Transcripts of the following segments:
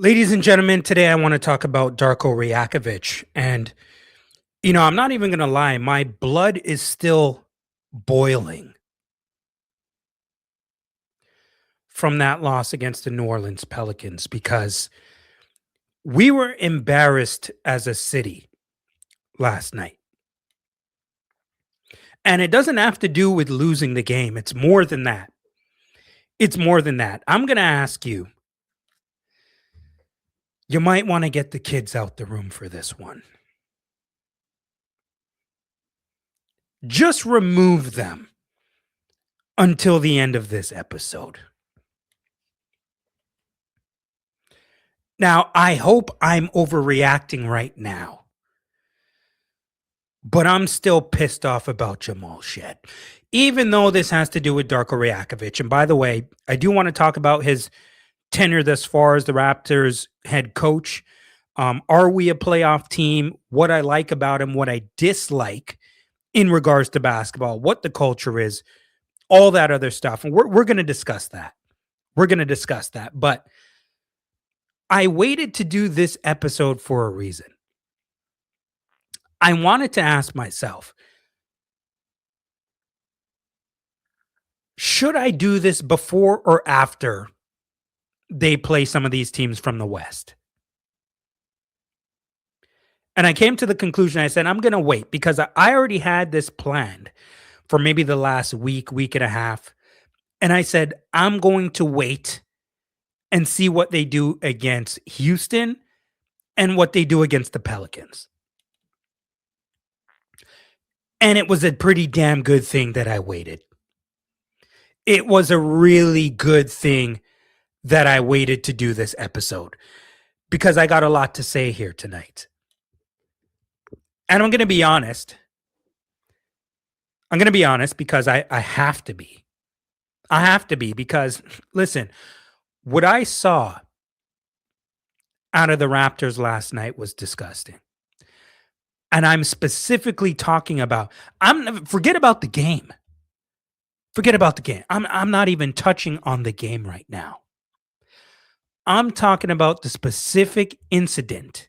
Ladies and gentlemen, today I want to talk about Darko Rajakovic. And, I'm not even going to lie, my blood is still boiling from that loss against the New Orleans Pelicans because we were embarrassed as a city last night. And it doesn't have to do with losing the game, it's more than that. It's more than that. I'm going to ask you, you might want to get the kids out the room for this one. Just remove them until the end of this episode. Now, I hope I'm overreacting right now, but I'm still pissed off about Jamal Shead, even though this has to do with Darko Rajakovic. And by the way, I do want to talk about his tenure thus far as the Raptors head coach. Are we a playoff team? What I like about him, what I dislike in regards to basketball, what the culture is, all that other stuff. And we're going to discuss that. But I waited to do this episode for a reason. I wanted to ask myself, should I do this before or after they play some of these teams from the West? And I came to the conclusion, I said, I'm going to wait because I already had this planned for maybe the last week and a half. And I said, I'm going to wait and see what they do against Houston and what they do against the Pelicans. And it was a pretty damn good thing that I waited. It was a really good thing that I waited to do this episode because I got a lot to say here tonight. And I'm going to be honest. Because I have to be. I have to be because, listen, what I saw out of the Raptors last night was disgusting. And I'm specifically talking about, forget about the game. I'm not even touching on the game right now. I'm talking about the specific incident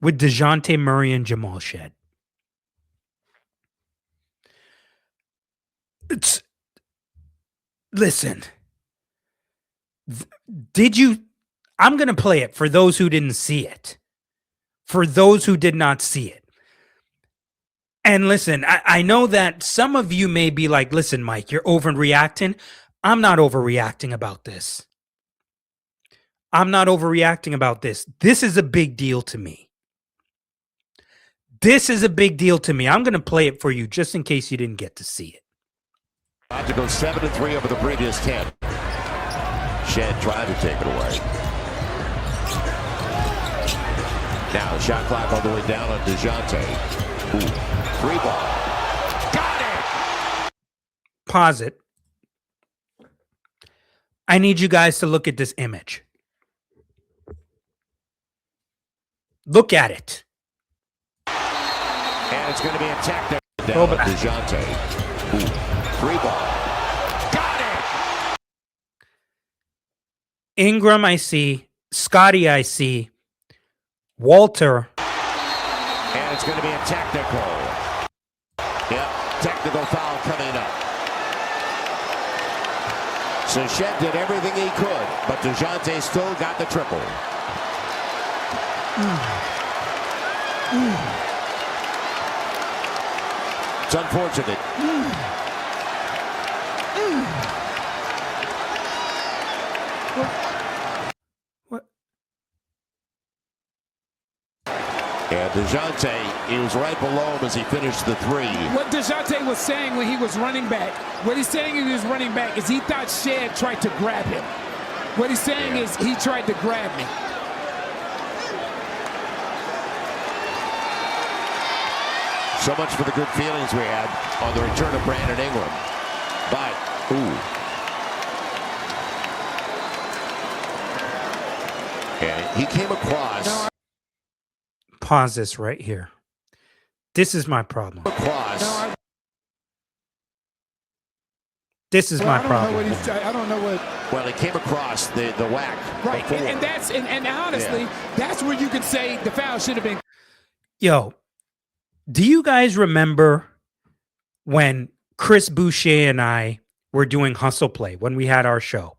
with Dejounte Murray and Jamal Shead. Listen, I'm going to play it for those who didn't see it. For those who did not see it. And listen, I know that some of you may be like, listen, Mike, you're overreacting. I'm not overreacting about this. This is a big deal to me. I'm going to play it for you just in case you didn't get to see it. About to go 7-3 over the previous 10. Shead tried to take it away. Now the shot clock all the way down on Dejounte. Three ball. Got it! Pause it. I need you guys to look at this image. Look at it. And it's going to be a technical down on Dejounte. Three ball. Got it! Ingram, I see. Scotty, I see. Walter. And it's going to be a technical. Yep, technical foul coming up. So Shead did everything he could, but Dejounte still got the triple. It's unfortunate. What? And Dejounte, he was right below him as he finished the three. What Dejounte was saying when he was running back, is he thought Shead tried to grab him. What he's saying is he tried to grab me. So much for the good feelings we had on the return of Brandon Ingram. But, and he came across. Pause this right here. This is my problem. This is my I problem. I don't know what. Well, he came across the whack. Right, and that's and honestly, that's where you could say the foul should have been. Yo, do you guys remember when Chris Boucher and I were doing Hustle Play when we had our show?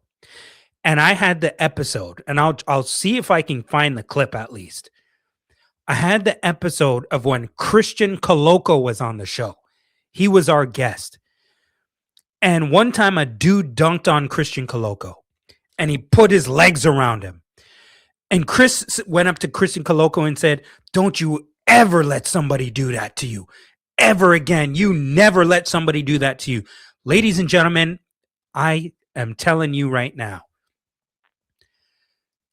And I had the episode, and I'll see if I can find the clip at least. I had the episode of when Christian Coloco was on the show. He was our guest. And one time a dude dunked on Christian Coloco and he put his legs around him. And Chris went up to Christian Coloco and said, "Don't you ever let somebody do that to you. Ever again. You never let somebody do that to you." Ladies and gentlemen, I am telling you right now,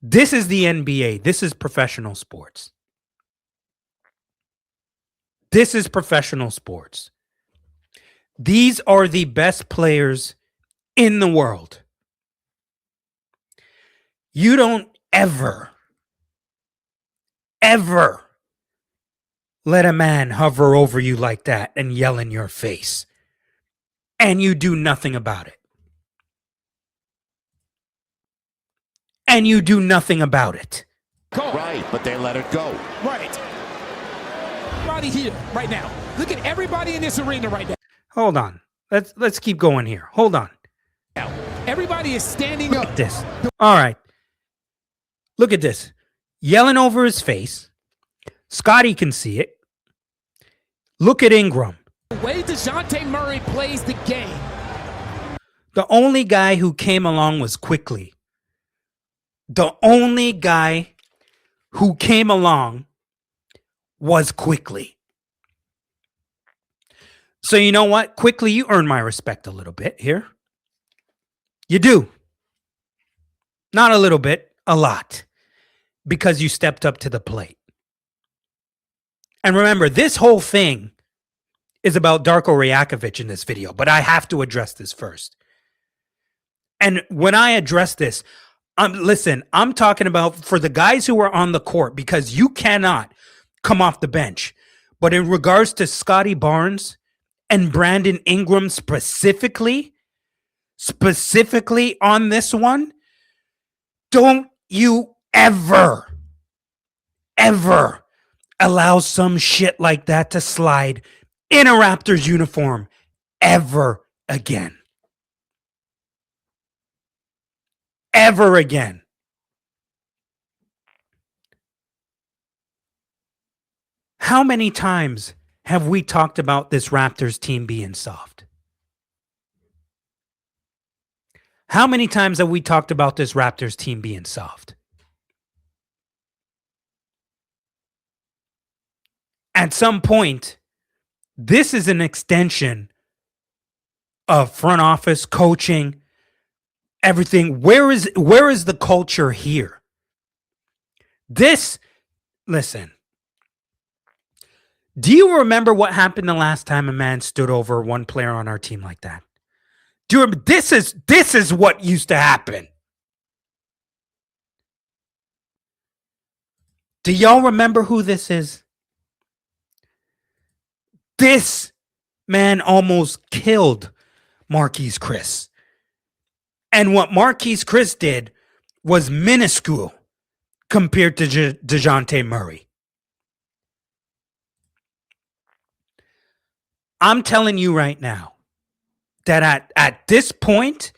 this is the NBA. This is professional sports. This is professional sports. These are the best players in the world. You don't ever let a man hover over you like that and yell in your face. And you do nothing about it. And you do nothing about it. Right, but they let it go. Right. Everybody here right now. Look at everybody in this arena right now. Hold on. Let's keep going here. Hold on. Everybody is standing Look up. at this. All right. Look at this. Yelling over his face. Scotty can see it. Look at Ingram. The way Dejounte Murray plays the game. The only guy who came along was Quickly. The only guy who came along was Quickly. So you know what? Quickly, you earn my respect a little bit here. You do. Not a little bit, a lot. Because you stepped up to the plate. And remember, this whole thing is about Darko Rajakovic in this video, but I have to address this first. And when I address this, listen, I'm talking about for the guys who are on the court, because you cannot come off the bench. But in regards to Scotty Barnes and Brandon Ingram specifically on this one, don't you ever allow some shit like that to slide in a Raptors uniform ever again. Ever again. How many times have we talked about this Raptors team being soft? How many times have we talked about this Raptors team being soft? At some point, this is an extension of front office coaching, everything. Where is the culture here? Listen. Do you remember what happened the last time a man stood over one player on our team like that? Do you remember? This is what used to happen. Do y'all remember who this is? This man almost killed Marquise Chris. And what Marquise Chris did was minuscule compared to Dejounte Murray. I'm telling you right now that at this point,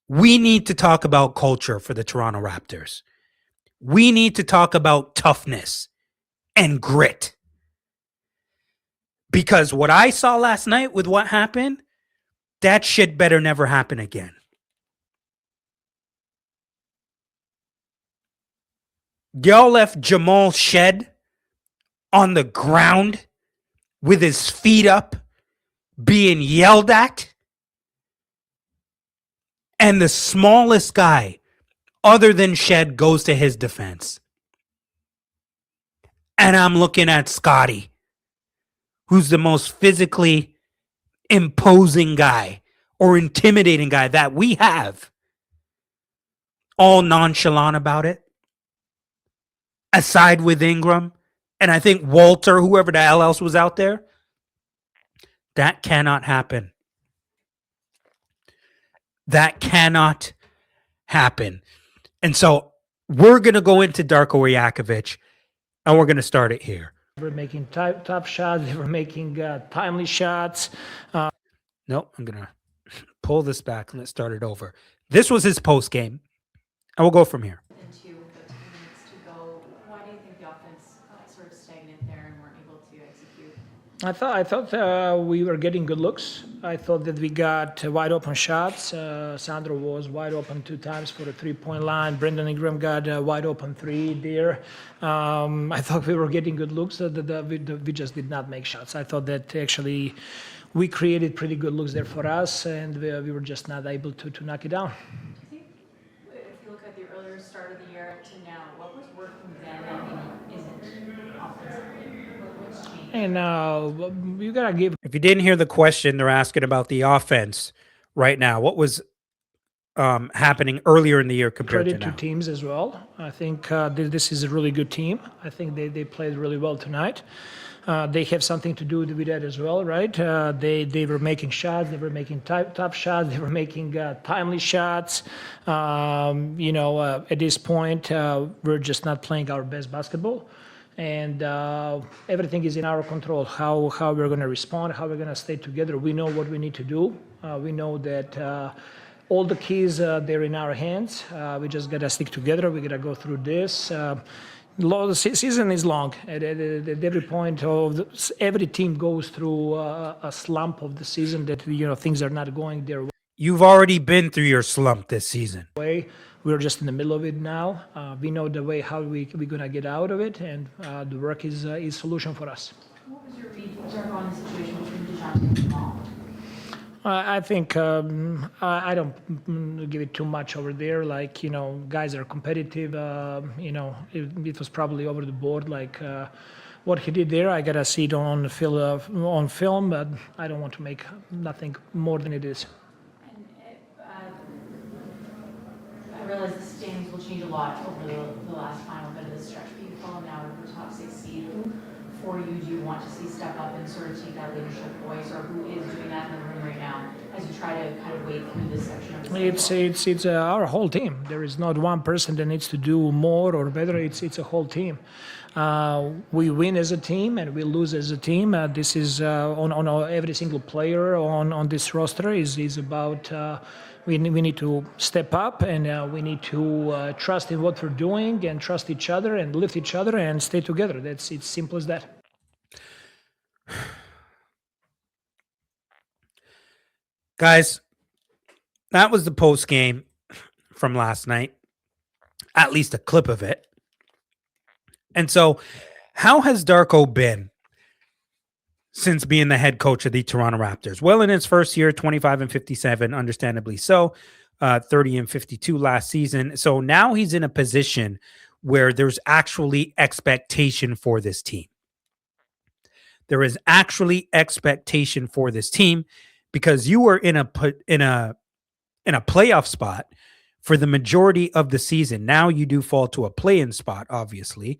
we need to talk about culture for the Toronto Raptors. We need to talk about toughness and grit. Because what I saw last night with what happened, that shit better never happen again. Y'all left Jamal Shead on the ground with his feet up, being yelled at. And the smallest guy, other than Shead, goes to his defense. And I'm looking at Scotty, who's the most physically imposing guy or intimidating guy that we have, all nonchalant about it. Aside with Ingram, and I think Walter, whoever the hell else was out there, that cannot happen. That cannot happen. And so we're going to go into Darko Rajakovic, and we're going to start it here. They were making tough shots. They were making timely shots. Nope, I'm going to pull this back and let's start it over. This was his post game, and we'll go from here. And two, with 2 minutes to go, why do you think the offense sort of stagnant there and weren't able to execute? I thought we were getting good looks. I thought that we got wide open shots. Sandro was wide open 2 times for a 3-point line. Brendan Ingram got a wide open 3 there. I thought we were getting good looks. We just did not make shots. I thought that actually we created pretty good looks there for us, and we were just not able to knock it down. Do you think, if you look at the earlier start of the year to now, what was working then and isn't offensively? What's changed? And you gotta give If you didn't hear the question, they're asking about the offense right now. What was happening earlier in the year compared credit to to now? teams as well. I think this is a really good team. I think they played really well tonight. They have something to do with that as well, right? They were making shots. They were making tough shots. They were making timely shots. At this point, we're just not playing our best basketball. And everything is in our control, how we're going to respond, how we're going to stay together. We know what we need to do. We know that all the keys, they're in our hands. We just got to stick together. We got to go through this. The season is long. At every point of every team goes through a slump of the season that things are not going their You've already been through your slump this season. way. We're just in the middle of it now. We know the way how we're gonna get out of it, and the work is solution for us. What was your read, Darko, on the situation between Dejounte and Jamal? I think I don't give it too much over there. Like, guys are competitive. It was probably over the board. Like what he did there, I gotta see it on film, but I don't want to make nothing more than it is. And I realize the standings will change a lot over the last final bit of the stretch, but you've fallen out of the top 6 seed. Who for you do you want to see step up and sort of take that leadership voice, or who is doing that in the room right now as you try to kind of wade through this section of the schedule? It's our whole team. There is not one person that needs to do more or better. It's a whole team. We win as a team and we lose as a team. This is on every single player on this roster is about. We need to step up, and we need to trust in what we're doing and trust each other and lift each other and stay together. It's simple as that. Guys, that was the post game from last night, at least a clip of it. And so, how has Darko been since being the head coach of the Toronto Raptors? Well, in his first year, 25-57, understandably so, 30-52 last season. So now he's in a position where there's actually expectation for this team. There is actually expectation for this team because you were in a playoff spot for the majority of the season. Now you do fall to a play-in spot, obviously,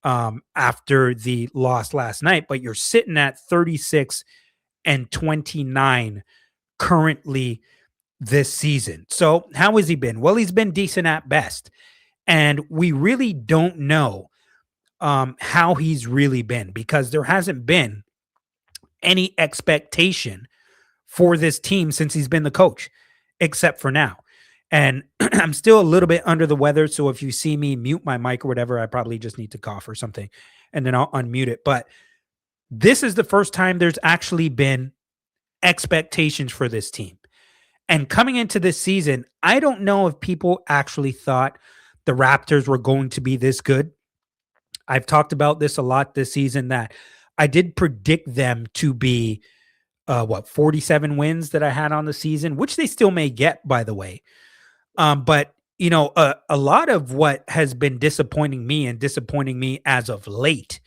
after the loss last night, but you're sitting at 36-29 currently this season. So how has he been? Well, he's been decent at best. And we really don't know how he's really been because there hasn't been any expectation for this team since he's been the coach, except for now. And I'm still a little bit under the weather. So if you see me mute my mic or whatever, I probably just need to cough or something and then I'll unmute it. But this is the first time there's actually been expectations for this team. And coming into this season, I don't know if people actually thought the Raptors were going to be this good. I've talked about this a lot this season that I did predict them to be 47 wins that I had on the season, which they still may get, by the way. But, a lot of what has been disappointing me as of late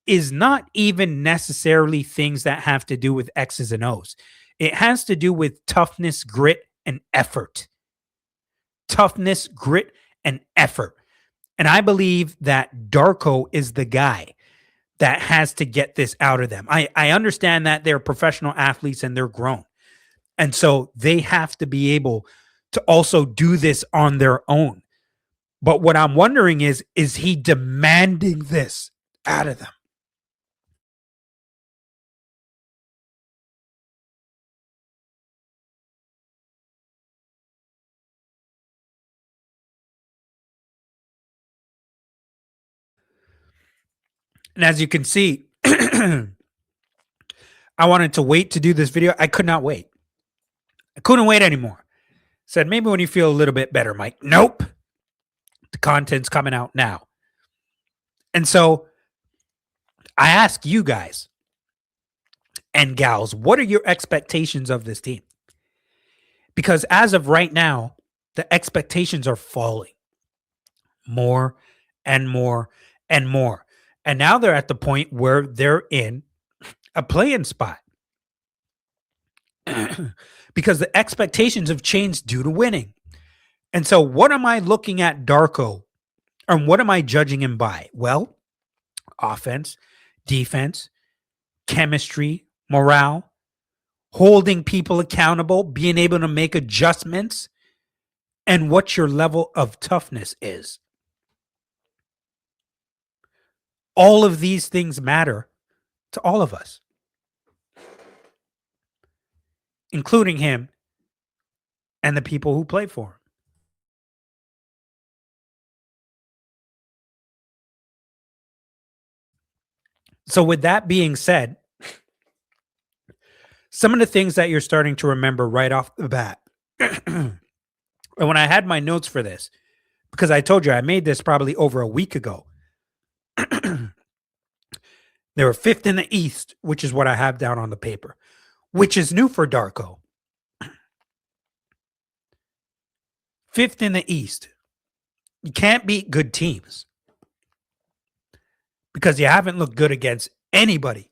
is not even necessarily things that have to do with X's and O's. It has to do with toughness, grit, and effort. Toughness, grit, and effort. And I believe that Darko is the guy that has to get this out of them. I understand that they're professional athletes and they're grown. And so they have to be able to also do this on their own. But what I'm wondering is he demanding this out of them? And as you can see, I wanted to wait to do this video. I could not wait. I couldn't wait anymore. Said, maybe when you feel a little bit better, Mike. Nope. The content's coming out now. And so I ask you guys and gals, what are your expectations of this team? Because as of right now, the expectations are falling more and more and more. And now they're at the point where they're in a play-in spot. Because the expectations have changed due to winning. And so what am I looking at Darko? And what am I judging him by? Well, offense, defense, chemistry, morale, holding people accountable, being able to make adjustments, and what your level of toughness is. All of these things matter to all of us, including him and the people who play for him. So with that being said, some of the things that you're starting to remember right off the bat. And when I had my notes for this, because I told you I made this probably over a week ago. They were fifth in the East, which is what I have down on the paper, which is new for Darko. Fifth in the East. You can't beat good teams because you haven't looked good against anybody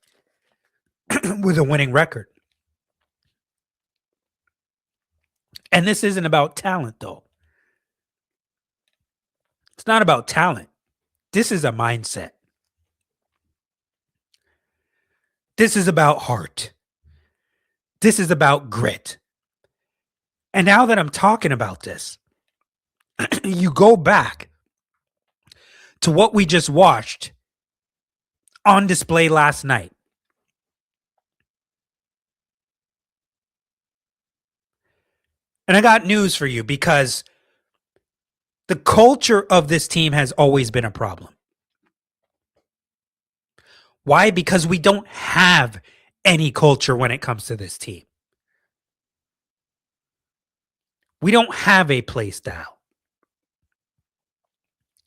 with a winning record. And this isn't about talent, though. It's not about talent. This is a mindset. This is about heart. This is about grit. And now that I'm talking about this, you go back to what we just watched on display last night. And I got news for you because the culture of this team has always been a problem. Why? Because we don't have any culture when it comes to this team. We don't have a play style.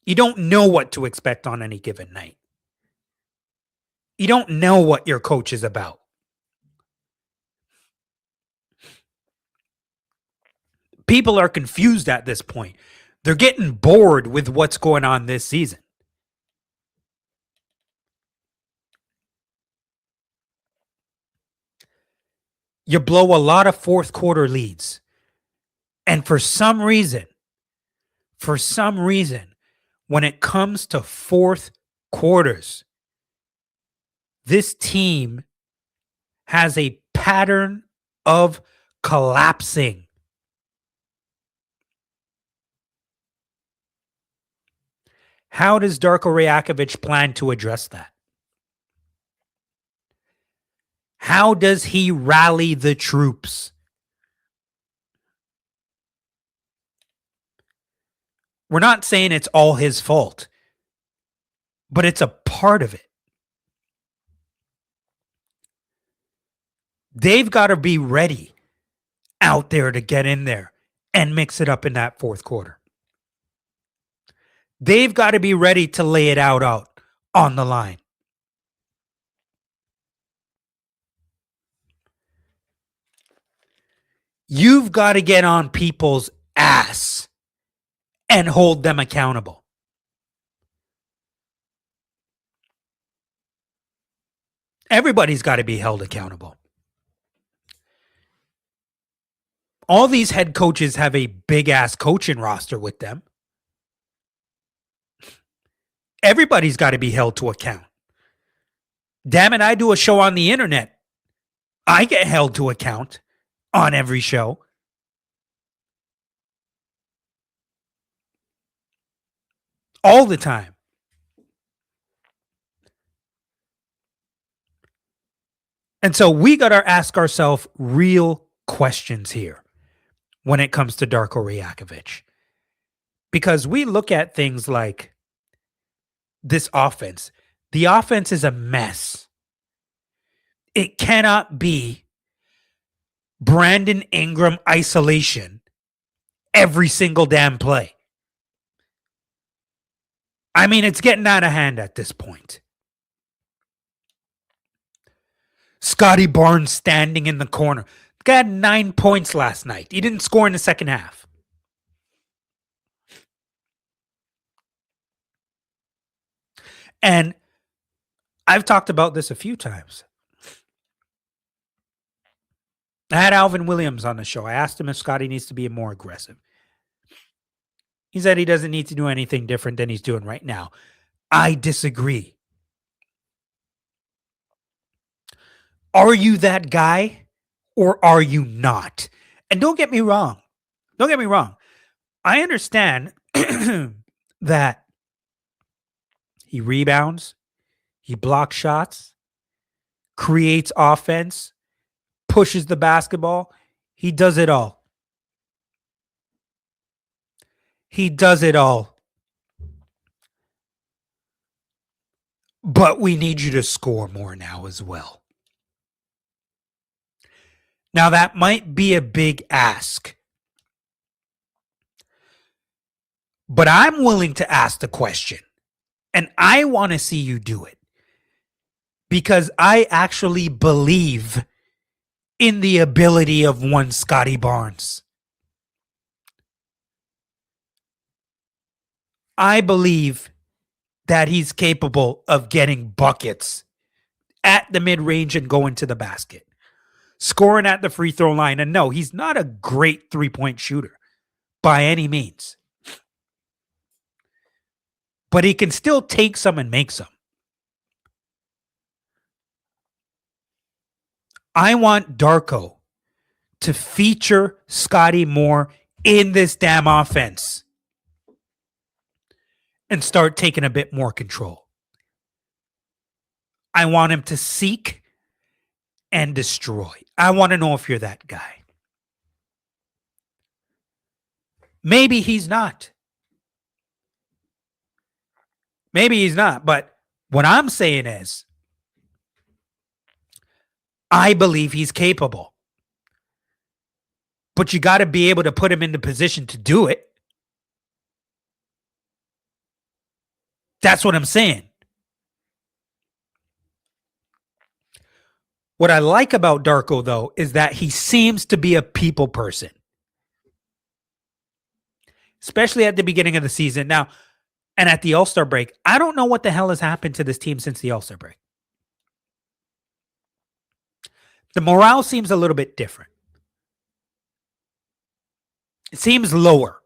You don't know what to expect on any given night. You don't know what your coach is about. People are confused at this point. They're getting bored with what's going on this season. You blow a lot of fourth quarter leads. And for some reason, when it comes to fourth quarters, this team has a pattern of collapsing. How does Darko Rajakovic plan to address that? How does he rally the troops? We're not saying it's all his fault, but it's a part of it. They've got to be ready out there to get in there and mix it up in that fourth quarter. They've got to be ready to lay it out on the line. You've got to get on people's ass and hold them accountable. Everybody's got to be held accountable. All these head coaches have a big-ass coaching roster with them. Everybody's got to be held to account. Damn it, I do a show on the internet. I get held to account. on every show. All the time. And so we got to ask ourselves real questions here when it comes to Darko Rajakovic. Because we look at things like this offense. The offense is a mess. It cannot be Brandon Ingram isolation every single damn play. I mean, it's getting out of hand at this point. Scotty Barnes standing in the corner. The guy had 9 points last night. He didn't score in the second half. And I've talked about this a few times. I had Alvin Williams on the show. I asked him if Scotty needs to be more aggressive. He said he doesn't need to do anything different than he's doing right now. I disagree. Are you that guy or are you not? And don't get me wrong. Don't get me wrong. I understand that he rebounds, he blocks shots, creates offense, pushes the basketball. He does it all. He does it all. But we need you to score more now as well. Now, that might be a big ask. But I'm willing to ask the question. And I want to see you do it. Because I actually believe in the ability of one Scotty Barnes. I believe that he's capable of getting buckets at the mid-range and going to the basket. Scoring at the free throw line. And no, he's not a great three-point shooter by any means. But he can still take some and make some. I want Darko to feature Scotty more in this damn offense and start taking a bit more control. I want him to seek and destroy. I want to know if you're that guy. Maybe he's not. Maybe he's not. But what I'm saying is, I believe he's capable. But you got to be able to put him in the position to do it. That's what I'm saying. What I like about Darko, though, is that he seems to be a people person. Especially at the beginning of the season. Now, and at the All-Star break, I don't know what the hell has happened to this team since the All-Star break. The morale seems a little bit different. It seems lower.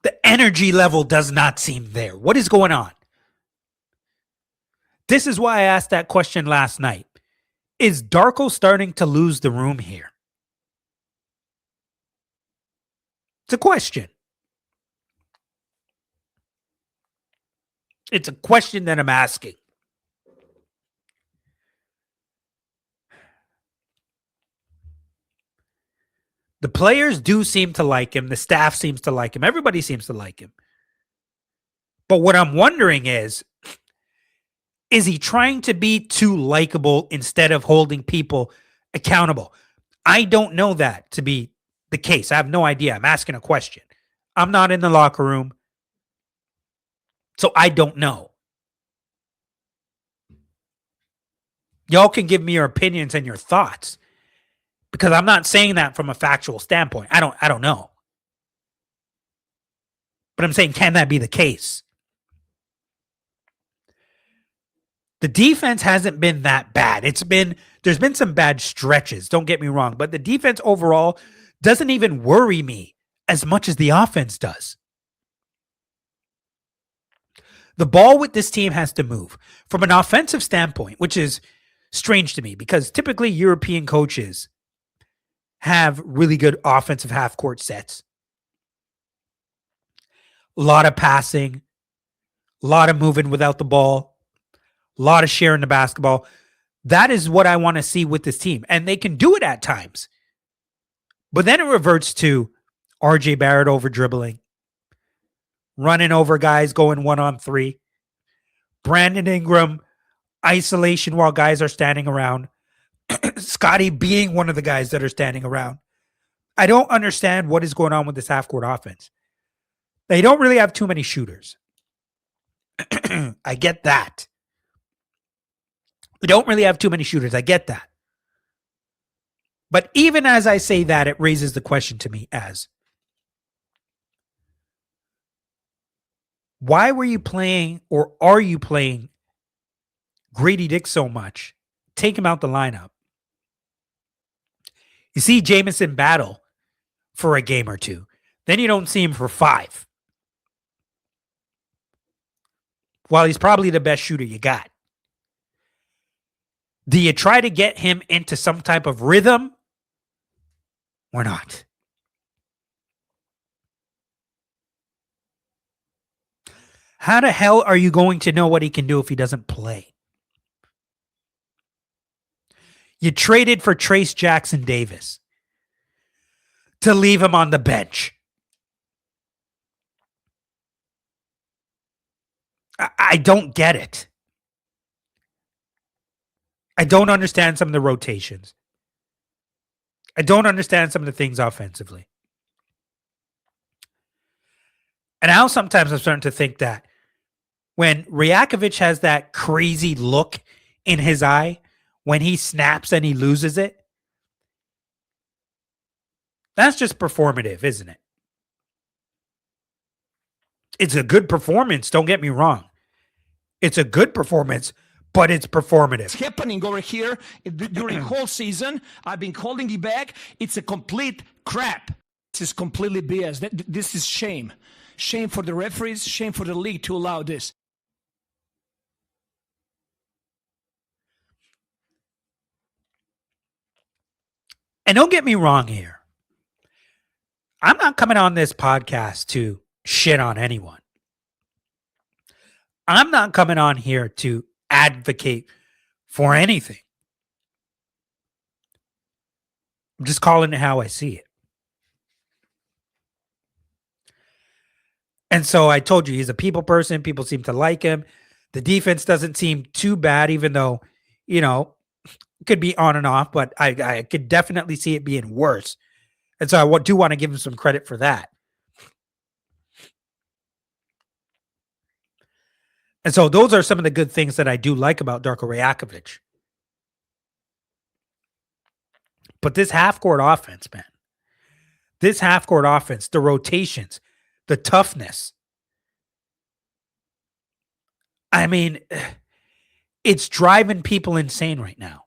The energy level does not seem there. What is going on? This is why I asked that question last night. Is Darko starting to lose the room here? It's a question. It's a question that I'm asking. The players do seem to like him. The staff seems to like him. Everybody seems to like him. But what I'm wondering is he trying to be too likable instead of holding people accountable? I don't know that to be the case. I have no idea. I'm asking a question. I'm not in the locker room, so I don't know. Y'all can give me your opinions and your thoughts, because I'm not saying that from a factual standpoint. I don't know. But I'm saying, can that be the case? The defense hasn't been that bad. There's been some bad stretches, don't get me wrong, but the defense overall doesn't even worry me as much as the offense does. The ball with this team has to move from an offensive standpoint, which is strange to me because typically European coaches have really good offensive half court sets. A lot of passing, a lot of moving without the ball, a lot of sharing the basketball. That is what I want to see with this team. And they can do it at times. But then it reverts to RJ Barrett over dribbling, running over guys, going 1-on-3. Brandon Ingram, isolation while guys are standing around. Scotty being one of the guys that are standing around. I don't understand what is going on with this half-court offense. They don't really have too many shooters. I get that. We don't really have too many shooters. I get that. But even as I say that, it raises the question to me as, why were you playing or are you playing Grady Dick so much? Take him out the lineup. You see Jamison battle for a game or two. Then you don't see him for 5. While he's probably the best shooter you got. Do you try to get him into some type of rhythm or not? How the hell are you going to know what he can do if he doesn't play? You traded for Trace Jackson Davis to leave him on the bench. I don't get it. I don't understand some of the rotations. I don't understand some of the things offensively. And now sometimes I'm starting to think that when Ryakovich has that crazy look in his eye, when he snaps and he loses it, that's just performative, isn't it? It's a good performance, don't get me wrong. It's a good performance, but it's performative. It's happening over here during the whole season. I've been calling it back. It's a complete crap. This is completely BS. This is shame. Shame for the referees, shame for the league to allow this. And don't get me wrong here. I'm not coming on this podcast to shit on anyone. I'm not coming on here to advocate for anything. I'm just calling it how I see it. And so I told you, he's a people person. People seem to like him. The defense doesn't seem too bad, even though, you know, it could be on and off, but I could definitely see it being worse. And so I do want to give him some credit for that. And so those are some of the good things that I do like about Darko Rajakovic. But this half-court offense, man. This half-court offense, the rotations, the toughness. I mean, it's driving people insane right now.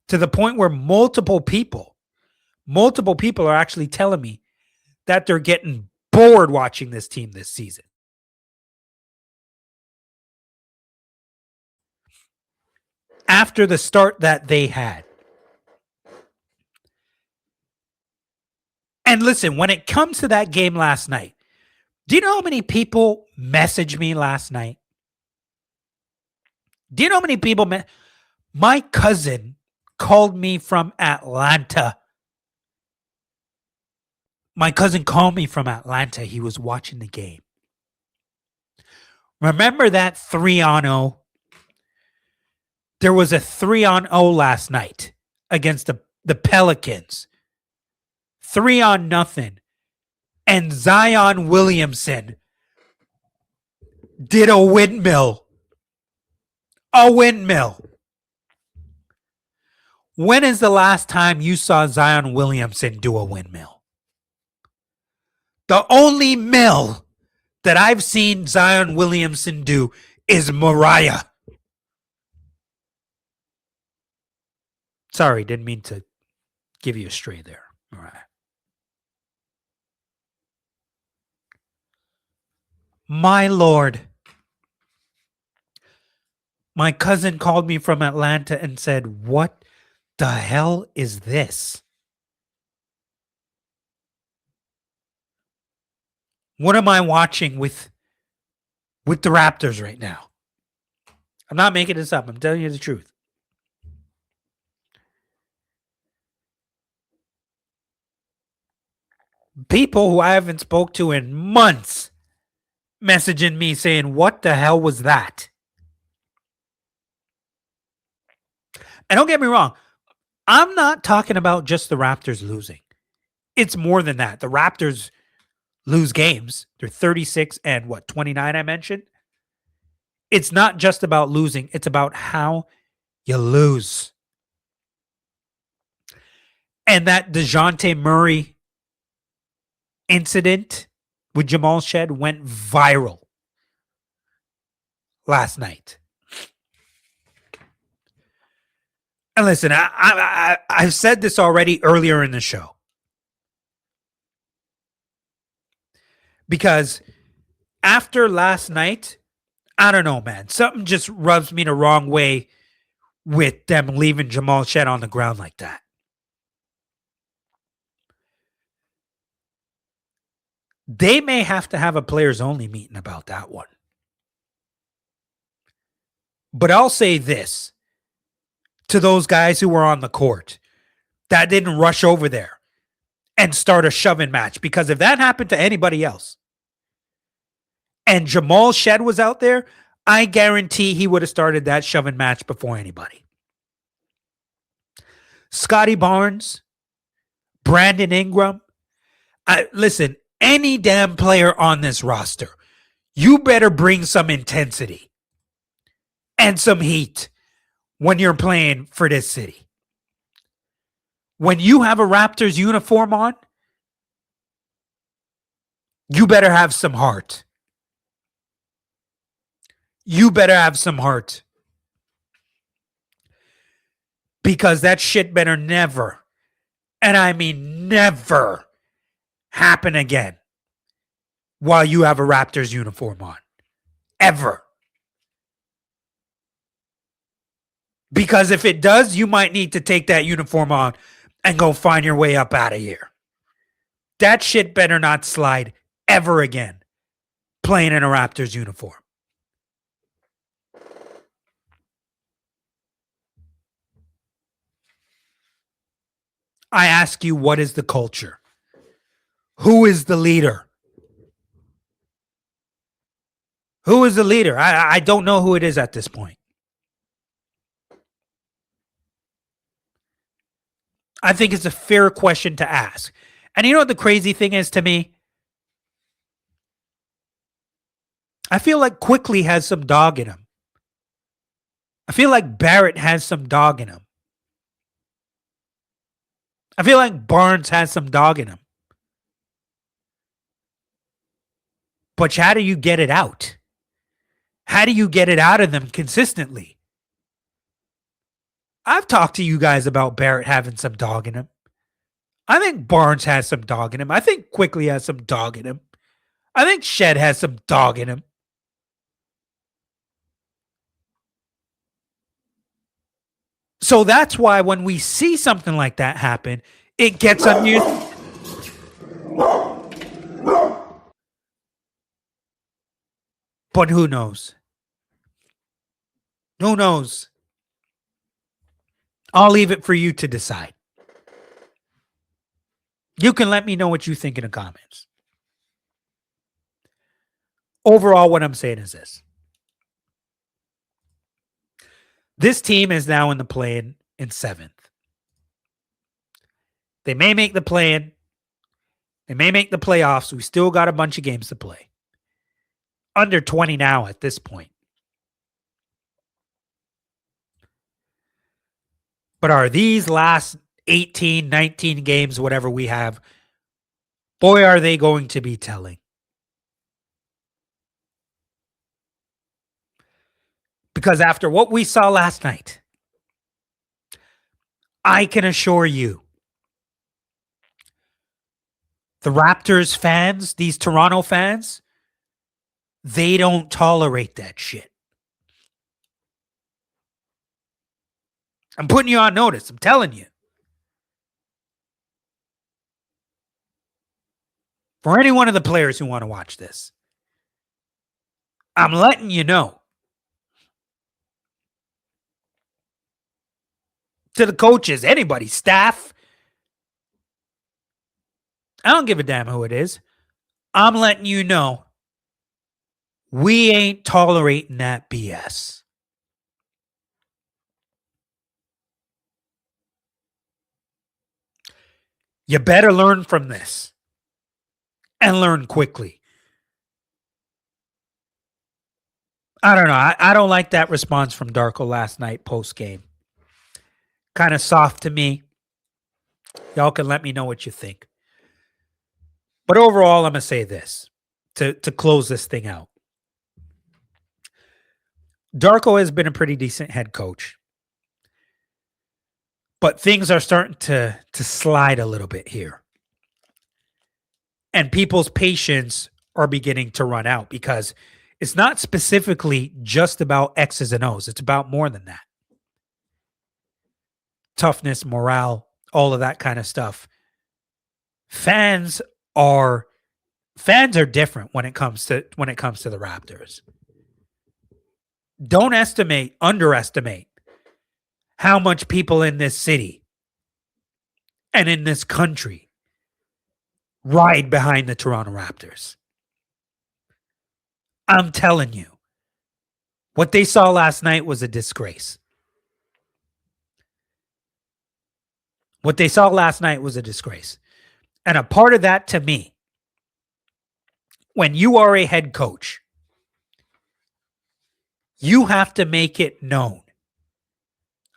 To the point where multiple people are actually telling me that they're getting bored watching this team this season. After the start that they had. And listen, when it comes to that game last night, do you know how many people messaged me last night? Do you know how many people? My cousin called me from Atlanta. My cousin called me from Atlanta. He was watching the game. Remember that 3-on-0? There was a 3-on-0 last night against the Pelicans. 3-on-0. And Zion Williamson did a windmill. A windmill. When is the last time you saw Zion Williamson do a windmill? The only mill that I've seen Zion Williamson do is Mariah. Sorry, didn't mean to give you a stray there, Mariah. My Lord. My cousin called me from Atlanta and said, "What the hell is this? What am I watching with the Raptors right now?" I'm not making this up. I'm telling you the truth. People who I haven't spoke to in months messaging me saying, "What the hell was that?" And don't get me wrong, I'm not talking about just the Raptors losing. It's more than that. The Raptors lose games. They're 36 and 29 I mentioned. It's not just about losing. It's about how you lose. And that Dejounte Murray incident with Jamal Shead went viral last night. And listen, I've said this already earlier in the show. Because after last night, I don't know, man. Something just rubs me the wrong way with them leaving Jamal Shead on the ground like that. They may have to have a players only meeting about that one. But I'll say this to those guys who were on the court that didn't rush over there and start a shoving match. Because if that happened to anybody else and Jamal Shead was out there, I guarantee he would have started that shoving match before anybody. Scotty Barnes, Brandon Ingram. Listen, any damn player on this roster, you better bring some intensity and some heat when you're playing for this city. When you have a Raptors uniform on, you better have some heart. You better have some heart. Because that shit better never, and I mean never, happen again while you have a Raptors uniform on. Ever. Because if it does, you might need to take that uniform on and go find your way up out of here. That shit better not slide ever again playing in a Raptors uniform. I ask you, what is the culture? Who is the leader? Who is the leader? I don't know who it is at this point. I think it's a fair question to ask. And you know what the crazy thing is to me? I feel like Quickly has some dog in him. I feel like Barrett has some dog in him. I feel like Barnes has some dog in him. But how do you get it out? How do you get it out of them consistently? I've talked to you guys about Barrett having some dog in him. I think Barnes has some dog in him. I think Quickly has some dog in him. I think Shead has some dog in him. So that's why when we see something like that happen, it gets on you. But who knows? Who knows? I'll leave it for you to decide. You can let me know what you think in the comments. Overall, what I'm saying is this. This team is now in the play-in in 7th. They may make the play-in. They may make the playoffs. We still got a bunch of games to play. Under 20 now at this point. But are these last 18, 19 games, whatever we have, boy, are they going to be telling. Because after what we saw last night, I can assure you, the Raptors fans, these Toronto fans, they don't tolerate that shit. I'm putting you on notice. I'm telling you. For any one of the players who want to watch this, I'm letting you know. To the coaches, anybody, staff. I don't give a damn who it is. I'm letting you know. We ain't tolerating that BS. You better learn from this. And learn quickly. I don't know. I don't like that response from Darko last night post-game. Kind of soft to me. Y'all can let me know what you think. But overall, I'm going to say this to close this thing out. Darko has been a pretty decent head coach. But things are starting to slide a little bit here. And people's patience are beginning to run out because it's not specifically just about X's and O's. It's about more than that. Toughness, morale, all of that kind of stuff. Fans are different when it comes to the Raptors. Don't underestimate how much people in this city and in this country ride behind the Toronto Raptors. I'm telling you, what they saw last night was a disgrace. What they saw last night was a disgrace. And a part of that to me, when you are a head coach, you have to make it known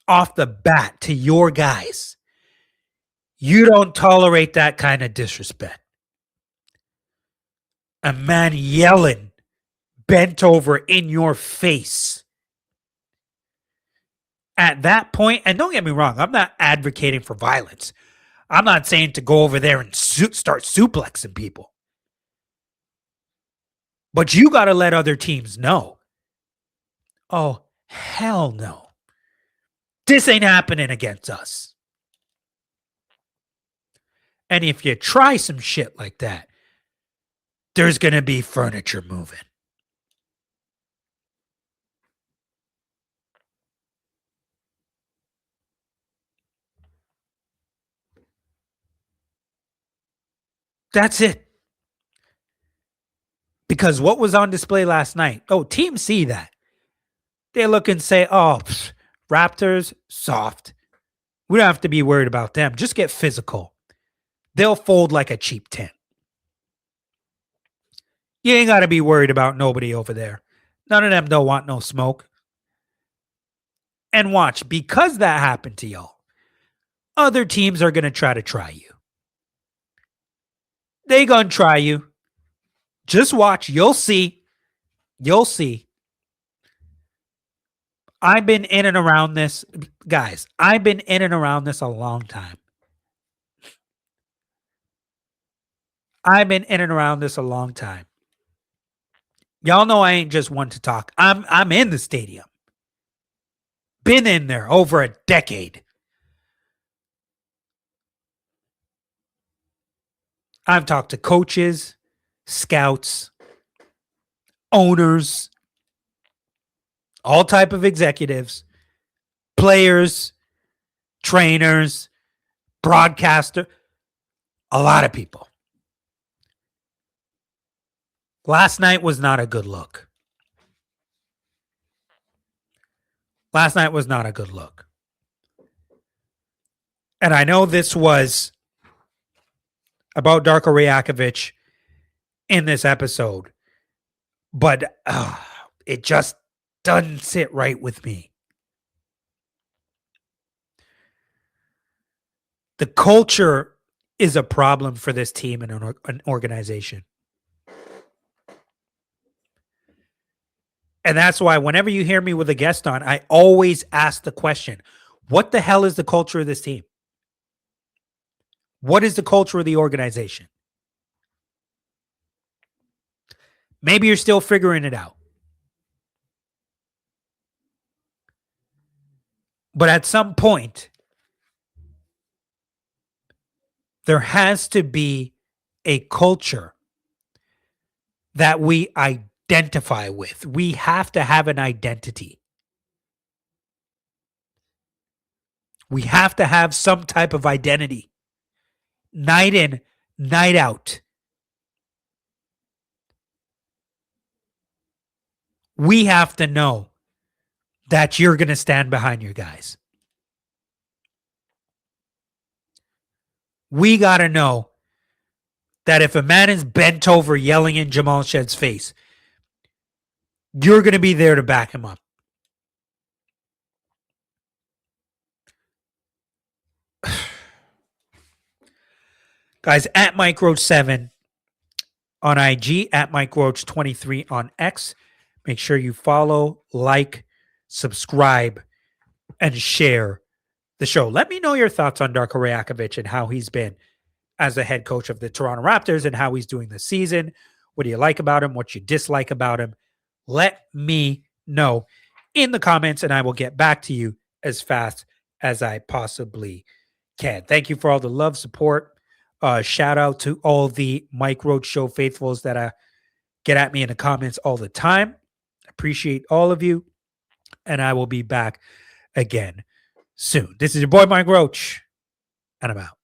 off the bat to your guys. You don't tolerate that kind of disrespect. A man yelling, bent over in your face. At that point, and don't get me wrong, I'm not advocating for violence. I'm not saying to go over there and start suplexing people. But you got to let other teams know. Oh, hell no. This ain't happening against us. And if you try some shit like that, there's going to be furniture moving. That's it. Because what was on display last night? Oh, teams see that. They look and say, oh, Raptors, soft. We don't have to be worried about them. Just get physical. They'll fold like a cheap tent. You ain't got to be worried about nobody over there. None of them don't want no smoke. And watch, because that happened to y'all, other teams are going to try you. They going to try you. Just watch. You'll see. You'll see. I've been in and around this. Guys, I've been in and around this a long time. Y'all know I ain't just one to talk. I'm in the stadium. Been in there over a decade. I've talked to coaches, scouts, owners, all type of executives, players, trainers, broadcaster, a lot of people. Last night was not a good look. And I know this was about Darko Rajakovic in this episode, but it just doesn't sit right with me. The culture is a problem for this team and an organization. And that's why whenever you hear me with a guest on, I always ask the question, what the hell is the culture of this team? What is the culture of the organization? Maybe you're still figuring it out. But at some point, there has to be a culture that we identify with. We have to have an identity. We have to have some type of identity. Night in, night out. We have to know that you're going to stand behind your guys. We got to know that if a man is bent over yelling in Jamal Shead's face, you're going to be there to back him up. Guys, at Mike Roach 7 on IG, at Mike Roach 23 on X. Make sure you follow, like, subscribe, and share the show. Let me know your thoughts on Darko Rajakovic and how he's been as the head coach of the Toronto Raptors and how he's doing this season. What do you like about him? What you dislike about him? Let me know in the comments, and I will get back to you as fast as I possibly can. Thank you for all the love, support. Shout out to all the Mike Roach Show faithfuls that get at me in the comments all the time. Appreciate all of you, and I will be back again soon. This is your boy Mike Roach, and I'm out.